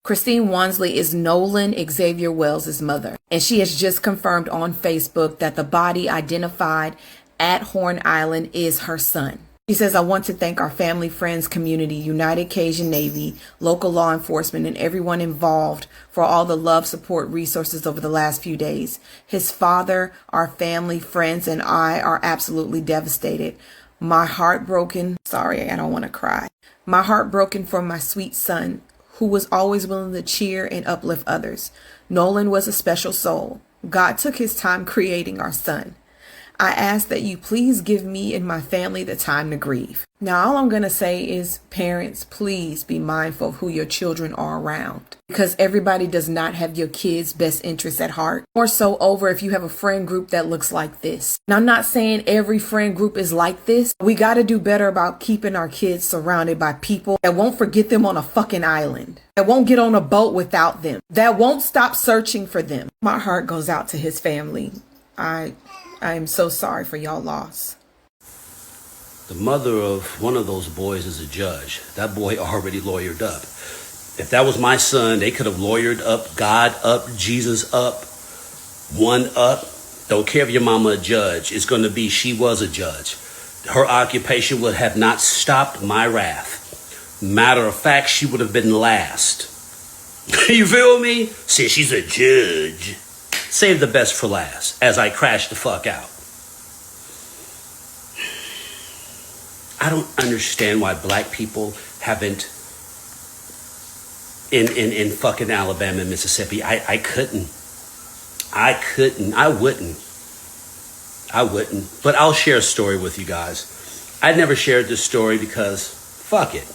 Christine Wansley is Nolan Xavier Wells' mother, and she has just confirmed on Facebook that the body identified at Horn Island is her son. She says, "I want to thank our family, friends, community, United Cajun Navy, local law enforcement, and everyone involved for all the love, support, resources over the last few days. His father, our family, friends, and I are absolutely devastated. My heart broken. Sorry, I don't want to cry. My heart broken for my sweet son, who was always willing to cheer and uplift others. Nolan was a special soul. God took his time creating our son. I ask that you please give me and my family the time to grieve." Now, all I'm going to say is, parents, please be mindful of who your children are around, because everybody does not have your kids' best interests at heart. More so over if you have a friend group that looks like this. Now, I'm not saying every friend group is like this. We got to do better about keeping our kids surrounded by people that won't forget them on a fucking island, that won't get on a boat without them, that won't stop searching for them. My heart goes out to his family. I am so sorry for y'all loss. The mother of one of those boys is a judge. That boy already lawyered up. If that was my son, they could have lawyered up, God up, Jesus up, one up. Don't care if your mama a judge. It's going to be she was a judge. Her occupation would have not stopped my wrath. Matter of fact, she would have been last. You feel me? See, she's a judge. Save the best for last as I crash the fuck out. I don't understand why black people haven't in fucking Alabama and Mississippi. I wouldn't. But I'll share a story with you guys. I never shared this story because fuck it.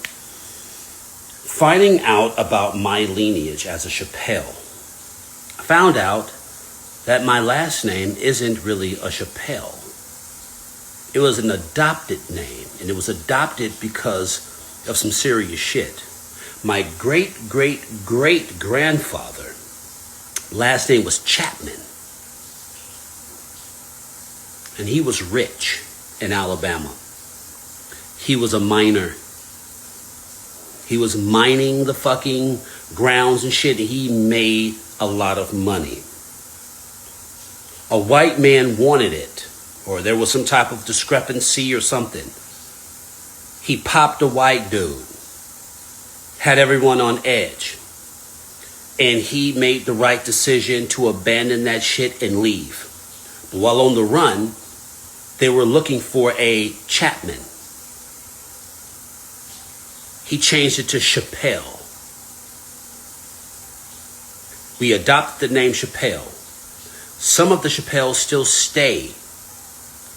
Finding out about my lineage as a Chappelle, I found out that my last name isn't really a Chappelle. It was an adopted name, and it was adopted because of some serious shit. My great-great-great-grandfather, last name was Chapman, and he was rich in Alabama. He was a miner. He was mining the fucking grounds and shit, and he made a lot of money. A white man wanted it, or there was some type of discrepancy or something. He popped a white dude, had everyone on edge, and he made the right decision to abandon that shit and leave. But while on the run, they were looking for a Chapman. He changed it to Chappelle. We adopted the name Chappelle. Some of the Chappelles still stay,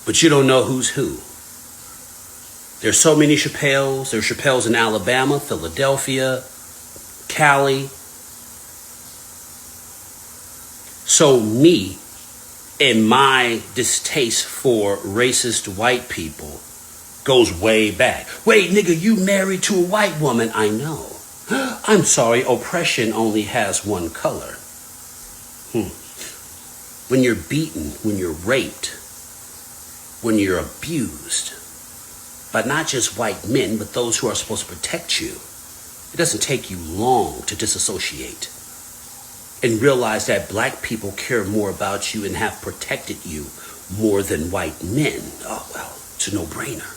but you don't know who's who. There's so many Chappelles. There's Chappelles in Alabama, Philadelphia, Cali. So me and my distaste for racist white people goes way back. Wait, nigga, you married to a white woman. I know. I'm sorry, oppression only has one color. When you're beaten, when you're raped, when you're abused by not just white men, but those who are supposed to protect you, it doesn't take you long to disassociate and realize that black people care more about you and have protected you more than white men. Oh, well, it's a no-brainer.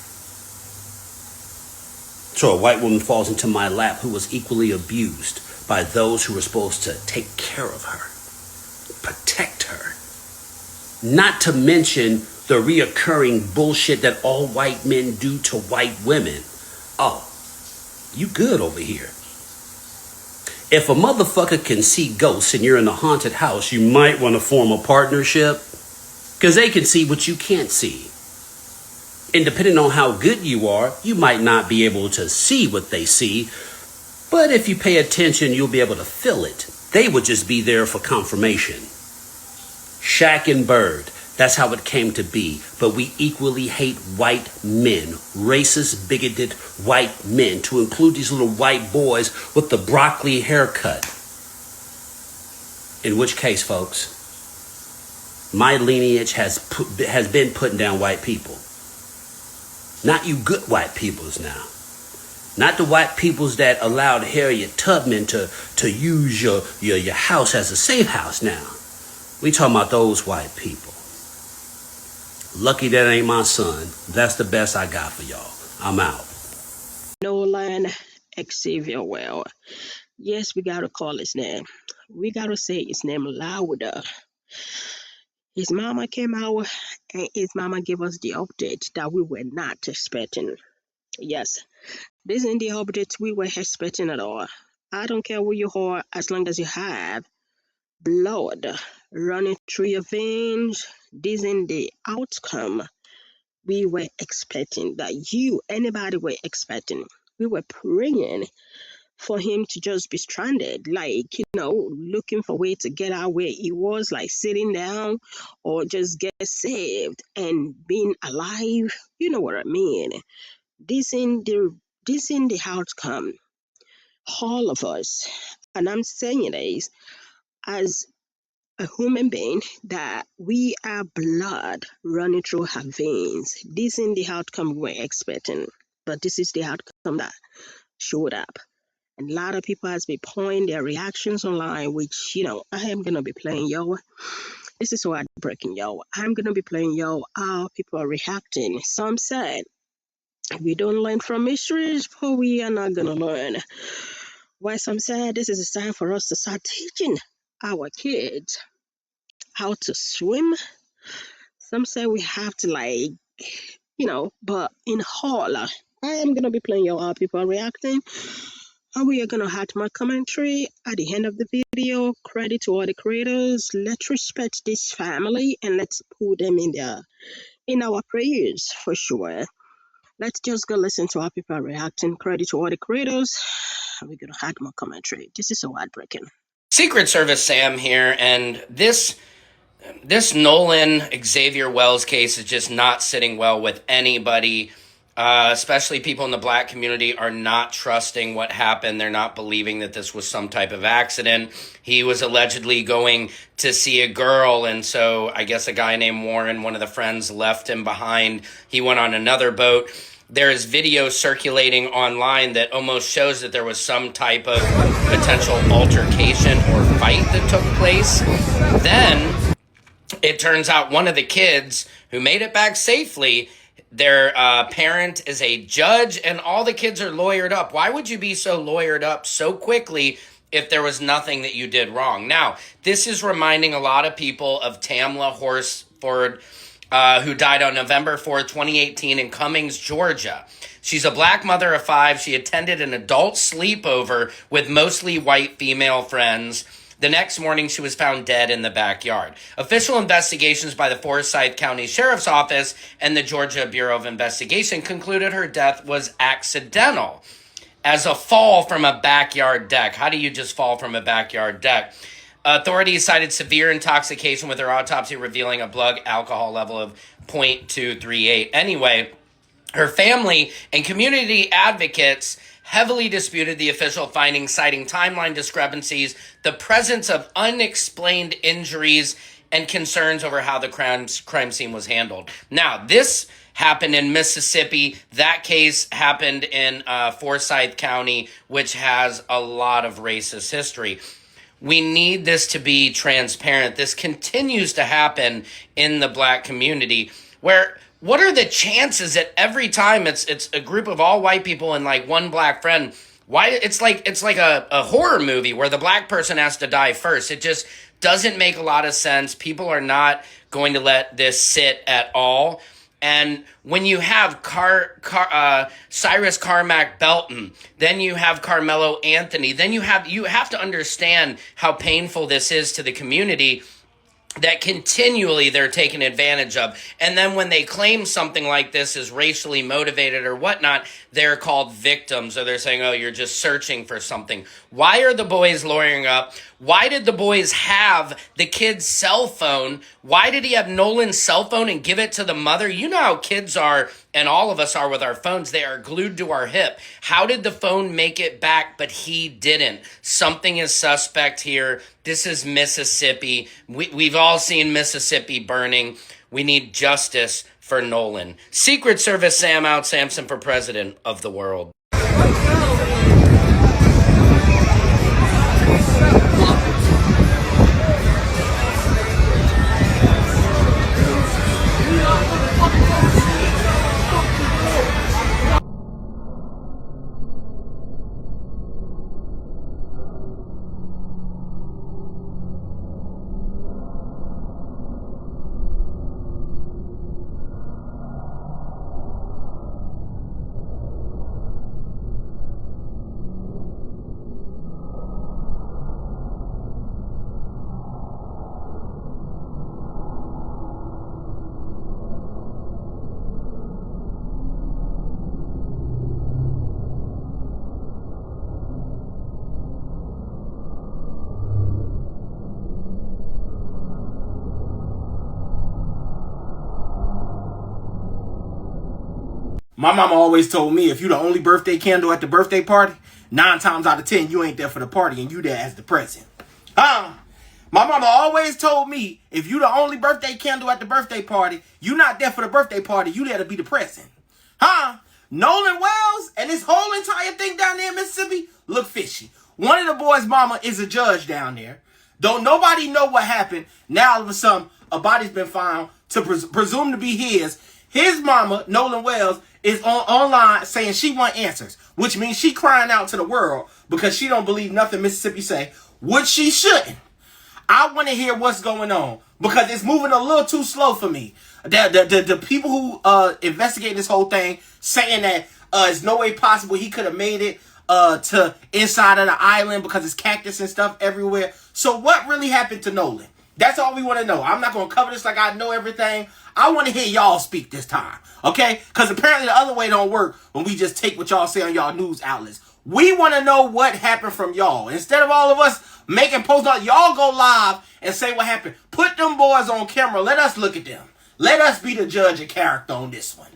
So a white woman falls into my lap who was equally abused by those who were supposed to take care of her, protect her. Not to mention the reoccurring bullshit that all white men do to white women. Oh, you good over here. If a motherfucker can see ghosts and you're in a haunted house, you might want to form a partnership, because they can see what you can't see. And depending on how good you are, you might not be able to see what they see, but if you pay attention, you'll be able to feel it. They would just be there for confirmation. Shaq and Bird, that's how it came to be. But we equally hate white men, racist, bigoted white men, to include these little white boys with the broccoli haircut. In which case, folks, my lineage has been putting down white people. Not you good white peoples now. Not the white peoples that allowed Harriet Tubman to use your house as a safe house now. We talking about those white people. Lucky that ain't my son. That's the best I got for y'all. I'm out. Nolan Xavier. Well, yes, we gotta call his name. We gotta say his name louder. His mama came out and his mama gave us the update that we were not expecting. Yes, this isn't the update we were expecting at all. I don't care who you are as long as you have blood running through your veins. This isn't the outcome we were expecting, that anybody were expecting. We were praying for him to just be stranded, like, looking for a way to get out where he was, like sitting down or just get saved and being alive. You know what I mean? This in the outcome. All of us, and I'm saying this as a human being, that we are blood running through our veins. This is the outcome we were expecting, but this is the outcome that showed up. And a lot of people has been pouring their reactions online, which, I am going to be playing, yo. This is what I'm breaking, yo. I'm going to be playing, yo, how people are reacting. Some said, we don't learn from histories, but we are not going to learn. Why some said this is a time for us to start teaching our kids how to swim. Some say we have to, but in all, I am going to be playing, yo, how people are reacting. And we are going to add my commentary at the end of the video. Credit to all the creators. Let's respect this family and let's put them in our prayers for sure. Let's just go listen to how people are reacting. Credit to all the creators. We're going to add my commentary. This is so heartbreaking. Secret Service Sam here, and this Nolan Xavier Wells case is just not sitting well with anybody. Especially people in the black community are not trusting what happened. They're not believing that this was some type of accident. He was allegedly going to see a girl, and so I guess a guy named Warren, one of the friends, left him behind. He went on another boat. There is video circulating online that almost shows that there was some type of potential altercation or fight that took place. Then it turns out one of the kids who made it back safely, their parent is a judge, and all the kids are lawyered up. Why would you be so lawyered up so quickly if there was nothing that you did wrong? Now, this is reminding a lot of people of Tamla Horsford, who died on November 4th, 2018 in Cummings, Georgia. She's a black mother of 5. She attended an adult sleepover with mostly white female friends. The next morning, she was found dead in the backyard. Official investigations by the Forsyth County Sheriff's Office and the Georgia Bureau of Investigation concluded her death was accidental as a fall from a backyard deck. How do you just fall from a backyard deck? Authorities cited severe intoxication, with her autopsy revealing a blood alcohol level of 0.238. Anyway, her family and community advocates heavily disputed the official findings, citing timeline discrepancies, the presence of unexplained injuries, and concerns over how the crime scene was handled. Now, this happened in Mississippi. That case happened in Forsyth County, which has a lot of racist history. We need this to be transparent. This continues to happen in the black community, where what are the chances that every time it's a group of all white people and like one black friend, why it's like a horror movie where the black person has to die first. It just doesn't make a lot of sense. People are not going to let this sit at all. And when you have Cyrus Carmack Belton, then you have Carmelo Anthony, then you have to understand how painful this is to the community that continually they're taken advantage of. And then when they claim something like this is racially motivated or whatnot, they're called victims, or they're saying, oh, you're just searching for something. Why are the boys lawyering up? Why did the boys have the kid's cell phone? Why did he have Nolan's cell phone and give it to the mother? You know how kids are, and all of us are with our phones. They are glued to our hip. How did the phone make it back, but he didn't? Something is suspect here. This is Mississippi. We've all seen Mississippi burning. We need justice for Nolan. Secret Service Sam out. Samson for president of the world. My mama always told me if you the only birthday candle at the birthday party, 9 times out of 10 you ain't there for the party and you there as the present. Huh? My mama always told me if you the only birthday candle at the birthday party, you not there for the birthday party, you there to be the present. Huh? Nolan Wells and this whole entire thing down there in Mississippi look fishy. One of the boys' mama is a judge down there. Don't nobody know what happened. Now all of a sudden, a body's been found to presume to be his. His mama, Nolan Wells, is online saying she want answers, which means she crying out to the world because she don't believe nothing Mississippi say, which she shouldn't. I want to hear what's going on because it's moving a little too slow for me. The people who investigate this whole thing saying that there's no way possible he could have made it to inside of the island because it's cactus and stuff everywhere. So what really happened to Nolan? That's all we want to know. I'm not going to cover this like I know everything. I want to hear y'all speak this time, okay? Because apparently the other way don't work when we just take what y'all say on y'all news outlets. We want to know what happened from y'all. Instead of all of us making posts, y'all go live and say what happened. Put them boys on camera. Let us look at them. Let us be the judge of character on this one.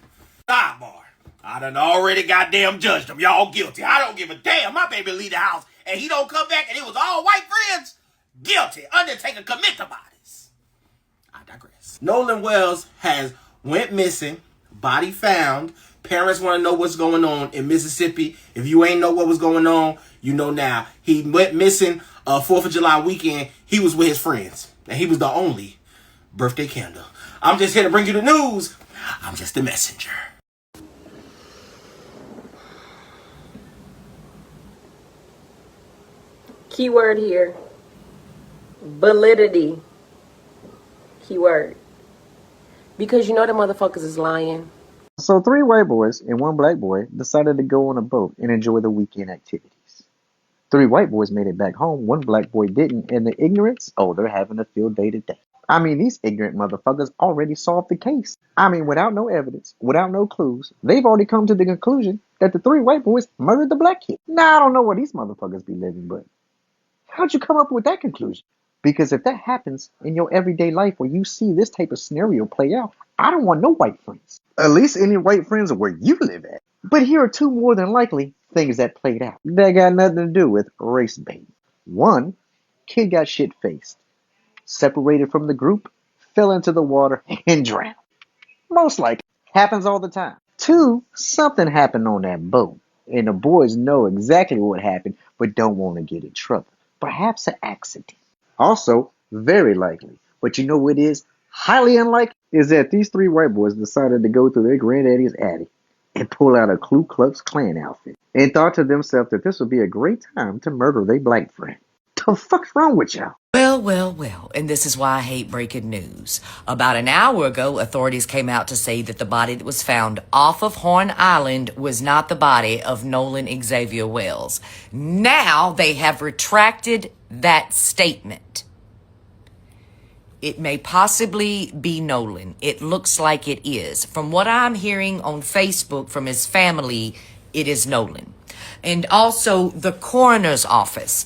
Sidebar. I done already goddamn judged them. Y'all guilty. I don't give a damn. My baby leave the house and he don't come back and it was all white friends. Guilty. Undertaker commit the bodies. I digress. Nolan Wells has went missing. Body found. Parents want to know what's going on in Mississippi. If you ain't know what was going on, you know now. He went missing 4th of July weekend. He was with his friends. And he was the only birthday candle. I'm just here to bring you the news. I'm just a messenger. Keyword here. Validity. Keyword. Because you know the motherfuckers is lying. So 3 white boys and 1 black boy decided to go on a boat and enjoy the weekend activities. 3 white boys made it back home, 1 black boy didn't, and the ignorance, oh, they're having a field day today. I mean, these ignorant motherfuckers already solved the case. I mean, without no evidence, without no clues, they've already come to the conclusion that the 3 white boys murdered the black kid. Now, I don't know where these motherfuckers be living, but how'd you come up with that conclusion? Because if that happens in your everyday life where you see this type of scenario play out, I don't want no white friends. At least any white friends are where you live at. But here are 2 more than likely things that played out. That got nothing to do with race bait. 1, kid got shit-faced, separated from the group, fell into the water, and drowned. Most likely. Happens all the time. 2, something happened on that boat, and the boys know exactly what happened, but don't want to get in trouble. Perhaps an accident. Also, very likely, but you know what is highly unlikely, is that these 3 white boys decided to go through their granddaddy's attic and pull out a Ku Klux Klan outfit and thought to themselves that this would be a great time to murder their black friend. The fuck's wrong with y'all? Well, and this is why I hate breaking news. About an hour ago, authorities came out to say that the body that was found off of Horn Island was not the body of Nolan Xavier Wells. Now they have retracted that statement. It may possibly be Nolan. It looks like it is. From what I'm hearing on Facebook from his family, it is Nolan. And also the coroner's office.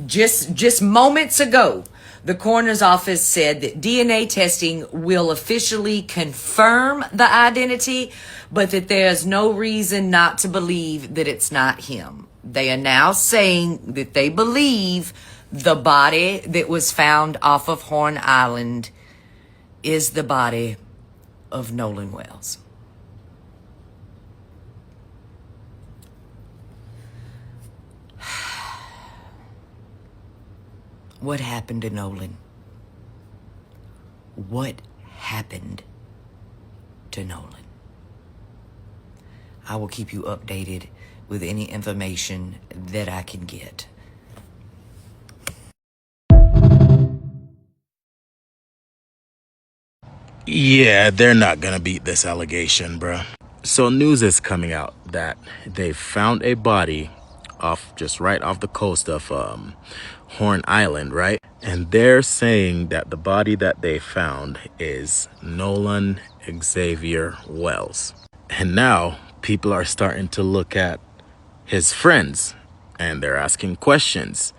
Just moments ago, the coroner's office said that DNA testing will officially confirm the identity, but that there's no reason not to believe that it's not him. They are now saying that they believe the body that was found off of Horn Island is the body of Nolan Wells. What happened to Nolan? What happened to Nolan? I will keep you updated with any information that I can get. Yeah, they're not gonna beat this allegation, bruh. So news is coming out that they found a body just right off the coast of Horn Island, right? And they're saying that the body that they found is Nolan Xavier Wells. And now people are starting to look at his friends and they're asking questions.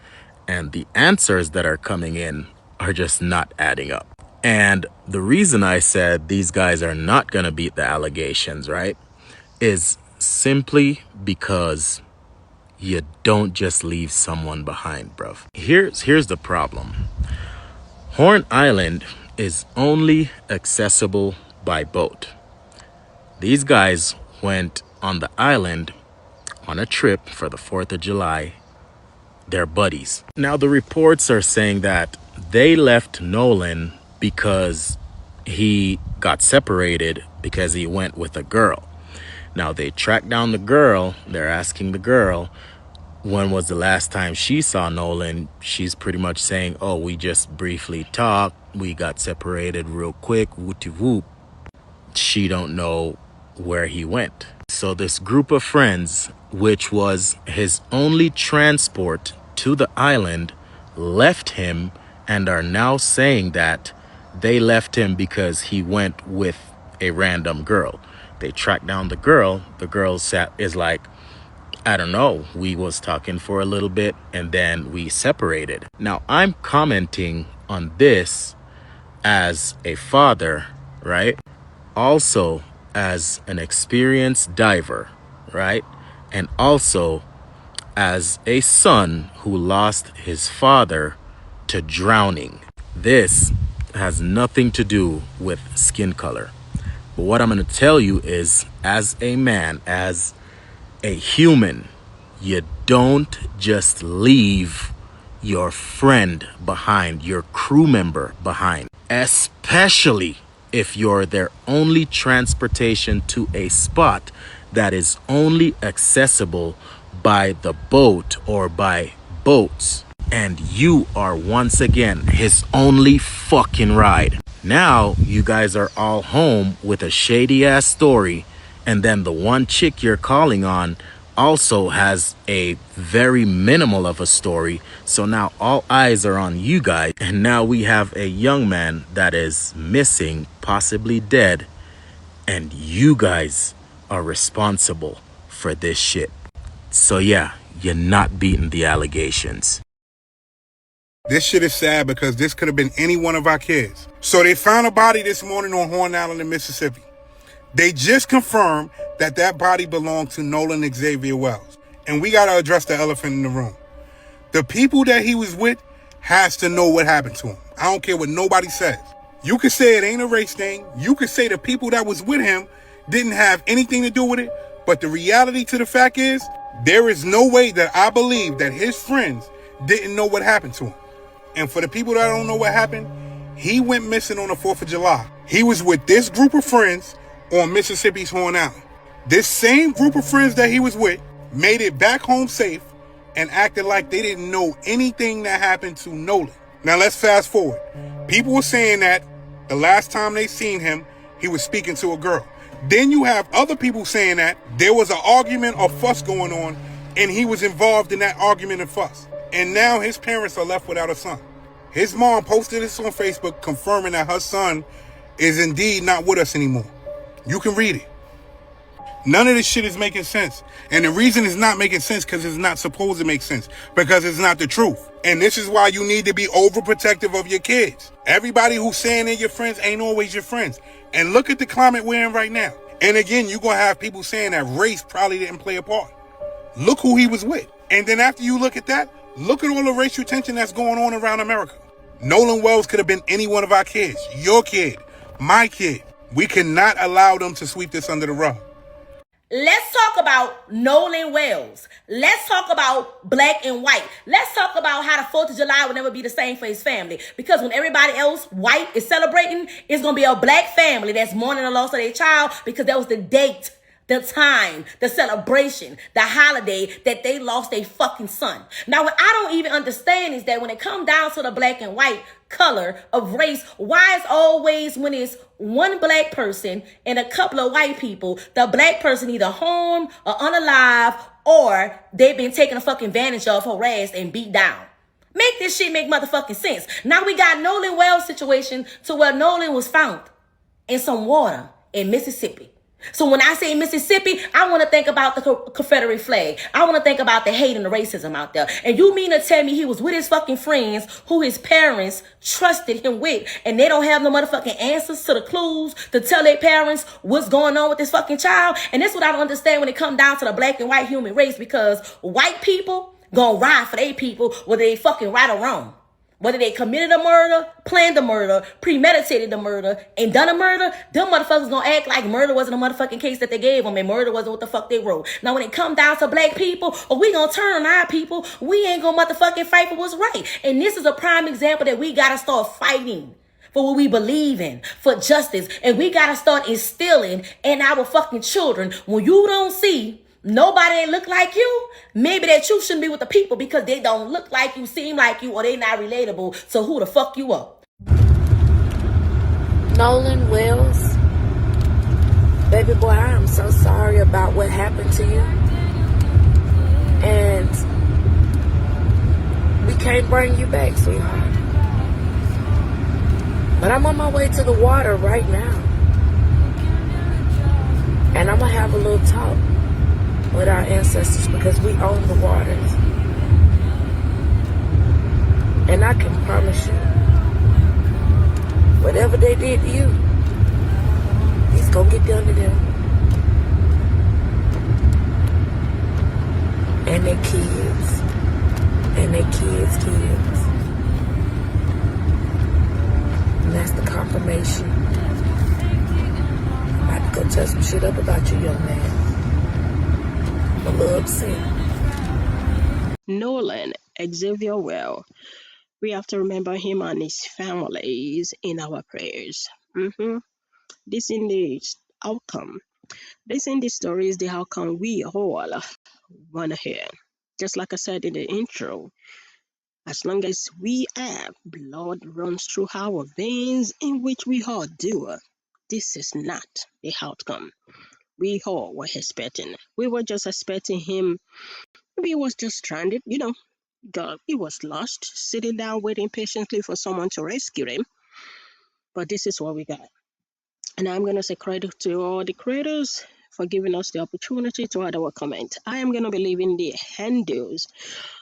And the answers that are coming in are just not adding up. And the reason I said these guys are not going to beat the allegations, right, is simply because you don't just leave someone behind, bruv. Here's the problem. Horn Island is only accessible by boat. These guys went on the island on a trip for the 4th of July. They're buddies. Now, the reports are saying that they left Nolan because he got separated because he went with a girl. Now, they tracked down the girl. They're asking the girl, when was the last time she saw Nolan? She's pretty much saying, oh, we just briefly talked. We got separated real quick. Wooty whoop. She don't know where he went. So this group of friends, which was his only transport to the island, left him and are now saying that they left him because he went with a random girl. They tracked down the girl. The girl is like, I don't know, we was talking for a little bit and then we separated. Now, I'm commenting on this as a father, right? Also as an experienced diver, right? And also as a son who lost his father to drowning. This has nothing to do with skin color. But what I'm going to tell you is, as a man, as a human, you don't just leave your friend behind, your crew member behind, especially if you're their only transportation to a spot that is only accessible by the boat or by boats. And you are once again his only fucking ride. Now you guys are all home with a shady ass story, and then the one chick you're calling on also has a very minimal of a story. So now all eyes are on you guys, and now we have a young man that is missing, possibly dead, and you guys are responsible for this shit. So yeah, you're not beating the allegations. This shit is sad because this could have been any one of our kids. So they found a body this morning on Horn Island in Mississippi. They just confirmed that that body belonged to Nolan Xavier Wells. And we got to address the elephant in the room. The people that he was with has to know what happened to him. I don't care what nobody says. You could say it ain't a race thing. You could say the people that was with him didn't have anything to do with it. But the reality to the fact is, there is no way that I believe that his friends didn't know what happened to him. And for the people that don't know what happened, he went missing on the 4th of July. He was with this group of friends on Mississippi's Horn Island. This same group of friends that he was with made it back home safe and acted like they didn't know anything that happened to Nolan. Now let's fast forward. People were saying that the last time they seen him, he was speaking to a girl. Then you have other people saying that there was an argument or fuss going on and he was involved in that argument and fuss. And now his parents are left without a son. His mom posted this on Facebook confirming that her son is indeed not with us anymore. You can read it. None of this shit is making sense. And the reason it's not making sense because it's not supposed to make sense. Because it's not the truth. And this is why you need to be overprotective of your kids. Everybody who's saying they're your friends ain't always your friends. And look at the climate we're in right now. And again, you're going to have people saying that race probably didn't play a part. Look who he was with. And then after you look at that, look at all the racial tension that's going on around America. Nolan Wells could have been any one of our kids. Your kid. My kid. We cannot allow them to sweep this under the rug. Let's talk about Nolan Wells. Let's talk about black and white. Let's talk about how the 4th of July will never be the same for his family. Because when everybody else, white, is celebrating, it's going to be a black family that's mourning the loss of their child because that was the date, the time, the celebration, the holiday that they lost their fucking son. Now, what I don't even understand is that when it comes down to the black and white color of race, why is always when it's one black person and a couple of white people, the black person either home or unalive or they've been taken a fucking advantage of, harassed, and beat down? Make this shit make motherfucking sense. Now we got Nolan Wells situation to where Nolan was found in some water in Mississippi. So when I say Mississippi, I want to think about the Confederate flag. I want to think about the hate and the racism out there. And you mean to tell me he was with his fucking friends who his parents trusted him with, and they don't have no motherfucking answers to the clues to tell their parents what's going on with this fucking child? And that's what I don't understand when it comes down to the black and white human race, because white people gonna ride for their people whether they fucking right or wrong. Whether they committed a murder, planned a murder, premeditated the murder, and done a murder, them motherfuckers gonna act like murder wasn't a motherfucking case that they gave them, and murder wasn't what the fuck they wrote. Now when it come down to black people, we gonna turn on our people. We ain't gonna motherfucking fight for what's right. And this is a prime example that we gotta start fighting for what we believe in, for justice. And we gotta start instilling in our fucking children, when you don't see nobody that look like you, maybe that you shouldn't be with the people because they don't look like you, seem like you, or they not relatable. So who the fuck you are? Nolan Wells, baby boy, I am so sorry about what happened to you. And we can't bring you back, sweetheart. But I'm on my way to the water right now. And I'm going to have a little talk with our ancestors, because we own the waters. And I can promise you, whatever they did to you, it's gonna get done to them. And their kids. And their kids' kids. And that's the confirmation. I'm about to go tell some shit up about you, young man. I'm a little upset. Nolan Xavier Well. We have to remember him and his families in our prayers. This in the outcome. This in the story is the outcome we all want to hear. Just like I said in the intro, as long as we have blood runs through our veins, in which we all do, this is not the outcome we all were expecting. We were just expecting him. Maybe he was just stranded, God, he was lost, sitting down waiting patiently for someone to rescue him. But this is what we got. And I'm going to say credit to all the creators for giving us the opportunity to add our comment. I am going to be leaving the handles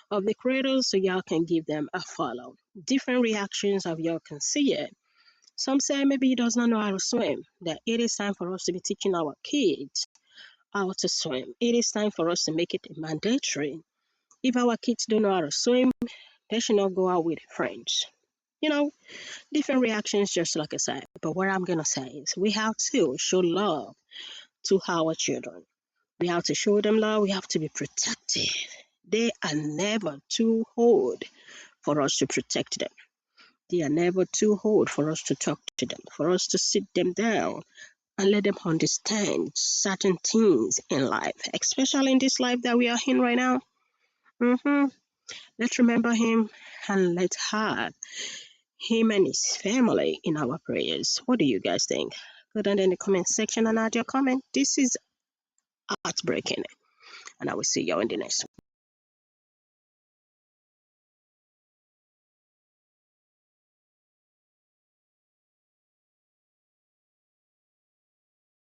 of the creators so y'all can give them a follow. Different reactions of y'all can see it. Some say maybe he does not know how to swim, that it is time for us to be teaching our kids how to swim. It is time for us to make it mandatory. If our kids don't know how to swim, they should not go out with friends. Different reactions, just like I said. But what I'm going to say is we have to show love to our children. We have to show them love. We have to be protective. They are never too old for us to protect them. They are never too old for us to talk to them, for us to sit them down and let them understand certain things in life, especially in this life that we are in right now. Let's remember him and let's have him and his family in our prayers. What do you guys think? Put it in the comment section and add your comment. This is heartbreaking, and I will see you in the next one.